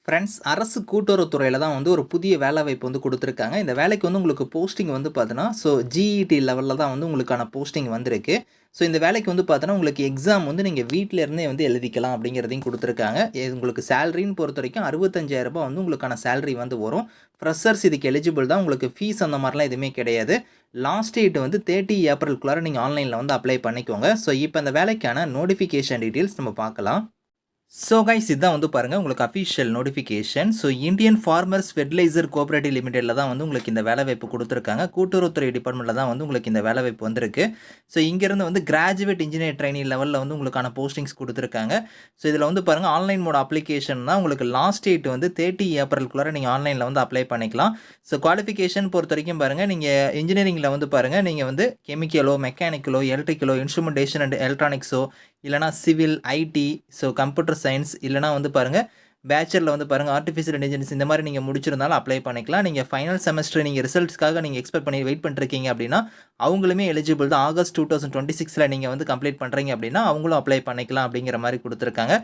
Friends, அரசு கூட்டுறவுத்துறையில தான் வந்து ஒரு புதிய வேலைவாய்ப்பு வந்து குடுத்துருக்காங்க. இந்த வேலைக்கு வந்து உங்களுக்கு போஸ்டிங் வந்து பார்த்தீங்கன்னா, ஜிஇடி லெவல்ல தான் வந்து உங்களுக்கான போஸ்டிங் வந்திருக்கு. இந்த வேலைக்கு வந்து பார்த்தீங்கன்னா, உங்களுக்கு எக்ஸாம் வந்து நீங்க வீட்ல இருந்தே வந்து எழுதிக்கலாம் அப்படிங்கிறதையும் குடுத்துருக்காங்க. உங்களுக்கு சேலரின்னு பொறுத்தவரைக்கும் ரூ. 65,000 வந்து உங்களுக்கான சேலரி வந்து வரும். ஃப்ரெஷர்ஸ் இதுக்கு எலிஜிபிள் தான். உங்களுக்கு ஃபீஸ் அந்த மாரிலாம் எதுவுமே கிடையாது. லாஸ்ட் டேட் வந்து 30 ஏப்ரல்குள்ளார நீங்க ஆன்லைன்ல வந்து அப்ளை பண்ணிக்கோங்க. இப்ப இந்த வேலைக்கான நோட்டிஃபிகேஷன் டீட்டெயில்ஸ் நம்ம பார்க்கலாம். கைஸ், இதான் வந்து பாருங்க உங்களுக்கு official notification. Indian farmers fertiliser cooperative லிமிடெட்ல தான் வந்து உங்களுக்கு இந்த வேலைவாய்ப்பு குடுத்துருக்காங்க. கூட்டுறவுத்துறை டிபார்ட்மெண்ட்ல தான் வந்து உங்களுக்கு இந்த வேலைவாய்ப்பு வந்திருக்கு. இங்கேருந்து வந்து கிராஜுவேட் இன்ஜினியர் ட்ரெய்னி லெவல்ல வந்து உங்களுக்கான போஸ்டிங்ஸ் குடுத்துருக்காங்க. இதில வந்து பாருங்க ஆன்லைன் மோட் அப்ளிகேஷன் தான் உங்களுக்கு லாஸ்ட் டேட் வந்து 30 ஏப்ரல்குள்ளார நீங்க ஆன்லைன்ல வந்து அப்ளை பண்ணிக்கலாம். குவாலிஃபிகேஷன் பொறுத்தவரைக்கும் பாருங்க, நீங்க இன்ஜினியரிங்ல வந்து பாருங்க, நீங்க வந்து கெமிக்கலோ, மெக்கானிக்கலோ, எலக்ட்ரிக்கலோ, இன்ஸ்ட்ருமென்டேஷன் அண்ட் எலக்ட்ரானிக்ஸோ இல்லனா சிவில், ஐடி, கம்ப்யூட்டர் சயன்ஸ் இல்லனா வந்து பாருங்க, பேச்சுலர்ல வந்து பாருங்க ஆர்டிஃபிஷியல் இன்டெலிஜென்ஸ் இந்த மாரி நீங்க முடிச்சிருந்தாலும் அப்ளை பண்ணிக்கலாம். நீங்க ஃபைனல் செமஸ்டர் நீங்க ரிசல்ட்ஸ்க்காக நீங்க எக்ஸ்பெக்ட் பண்ணி வெயிட் பண்ணிருக்கீங்க அப்டின்னா, அவங்களுமே எலிஜிபிள் தான். ஆகஸ்ட் 2026ல நீங்க வந்து கம்ப்ளீட் பண்றீங்க அப்டின்னா, அவங்களும் அப்ளை பண்ணிக்கலாம் அப்டிங்கிற மாரி குடுத்துருக்காங்க.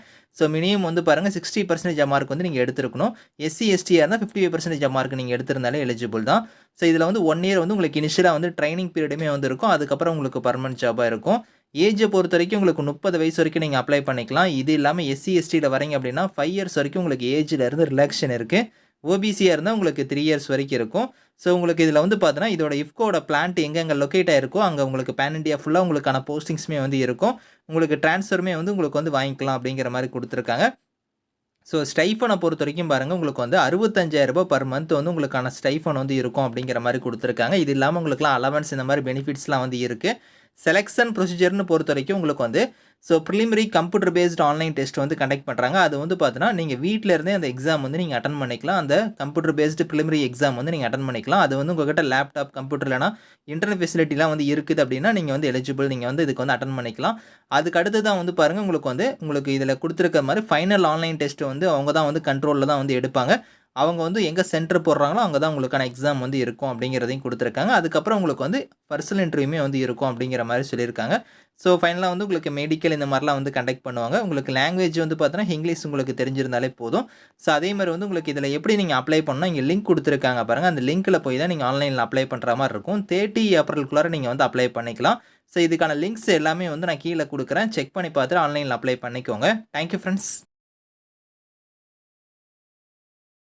மினிமம் வந்து பாருங்க 60% மார்க் வந்து நீங்க எடுத்திருக்கணும். எஸ்சி, எஸ்டியா இருந்தா 55% மார்க் நீங்க எடுத்திருந்தாலே எலிஜிபிள் தான். இதுல வந்து 1 இயர் வந்து உங்களுக்கு இனிஷியலா வந்து ட்ரெய்னிங் பீரியடுமே வந்து இருக்கும். அதுக்கப்புறம் உங்களுக்கு பெர்மனன்ட் ஜாபா இருக்கும். ஏஜ பொறுத்தவரைக்கும் உங்களுக்கு 30 வயசு வரைக்கும் நீங்க அப்ளை பண்ணிக்கலாம். இது இல்லாம எஸ்சி, எஸ்டில வரீங்க அப்டின்னா 5 இயர்ஸ் வரைக்கும் உங்களுக்கு ஏஜ்ல இருந்து ரிலாக்சேஷன் இருக்கு. ஓபிசியா இருந்தா உங்களுக்கு 3 இயர்ஸ் வரைக்கும் இருக்கும். உங்களுக்கு இதுல வந்து பார்த்தீங்கன்னா, இதோட இஃப்கோட பிளான்ட் எங்கெங்க லொகேட் ஆயிருக்கோ, அங்க உங்களுக்கு பான் இண்டியா ஃபுல்லா உங்களுக்கான போஸ்டிங்ஸ்மே வந்து இருக்கும். உங்களுக்கு ட்ரான்ஸ்ஃபருமே வந்து உங்களுக்கு வந்து வாங்கிக்கலாம் அப்டிங்கிற மாரி குடுத்துருக்காங்க. ஸ்டைஃபன பொறுத்தவரைக்கும் பாருங்க, உங்களுக்கு வந்து ரூ. 65,000 பெர் மந்த் வந்து உங்களுக்கான ஸ்டைஃபன் வந்து இருக்கும் அப்படிங்கிற மாரி குடுத்துருக்காங்க. இது இல்லாம உங்களுக்குலாம் அலவன்ஸ் இந்த மாரி பெனிஃபிட்ஸ்லாம் வந்து இருக்கு. செலக்ஷன் ப்ரொசீஜர்ன்னு பொறுத்தவரைக்கும் உங்களுக்கு வந்து preliminary computer based online test வந்து கண்டக்ட் பண்றாங்க. அது வந்து பார்த்தீங்கன்னா, நீங்க வீட்ல இருந்தே அந்த எக்ஸாம் வந்து நீங்க அட்டெண்ட் பண்ணிக்கலாம். அந்த கம்ப்யூட்டர் பேஸ்ட் பிரிலிமினரி எக்ஸாம் வந்து நீங்க அட்டெண்ட் பண்ணிக்கலாம். அது வந்து உங்ககிட்ட லேப்டாப், கம்ப்யூட்டர் இல்லனா இன்டர்நெட் ஃபெசிலிட்டிலாம் வந்து இருக்குது அப்படின்னா, நீங்க வந்து எலிஜிபிள். நீங்க வந்து இதுக்கு வந்து அட்டெண்ட் பண்ணிக்கலாம். அதுக்கு அடுத்து தான் வந்து பாருங்க, உங்களுக்கு இதில குடுத்திருக்க மாரி ஃபைனல் ஆன்லைன் டெஸ்ட் வந்து அவங்க தான் வந்து கண்ட்ரோல்ல தான் வந்து எடுப்பாங்க. அவங்க வந்து எங்க சென்டர் போடுறாங்களோ, அங்க தான் உங்களுக்கான எக்ஸாம் வந்து இருக்கும் அப்படிங்கிறதையும் குடுத்துருக்காங்க. அதுக்கப்புறம் உங்களுக்கு வந்து பர்சனல் இன்டர்வியூமே வந்து இருக்கும் அப்படிங்கிற மாரி சொல்லியிருக்காங்க. ஃபைனலா வந்து உங்களுக்கு மெடிக்கல் இந்த மாரிலாம் வந்து கண்டக்ட் பண்ணுவாங்க. உங்களுக்கு லாங்குவேஜ் வந்து பார்த்தீங்கன்னா, இங்கிலீஷ் உங்களுக்கு தெரிஞ்சிருந்தாலே போதும். அதே மாரி வந்து உங்களுக்கு இதில எப்படி நீங்க அப்ளை பண்ணணும், இங்க லிங்க் குடுத்துருக்காங்க பாருங்க. அந்த லிங்க்ல போய் தான் நீங்க ஆன்லைன்ல அப்ளை பண்ற மாரி இருக்கும். 30 ஏப்ரல்குள்ளார நீங்க வந்து அப்ளை பண்ணிக்கலாம். இதுக்கான லிங்க்ஸ் எல்லாமே வந்து நான் கீழ குடுக்குறேன். செக் பண்ணி பார்த்துட்டு ஆன்லைன்ல அப்ளை பண்ணிக்கோங்க. Thank you friends.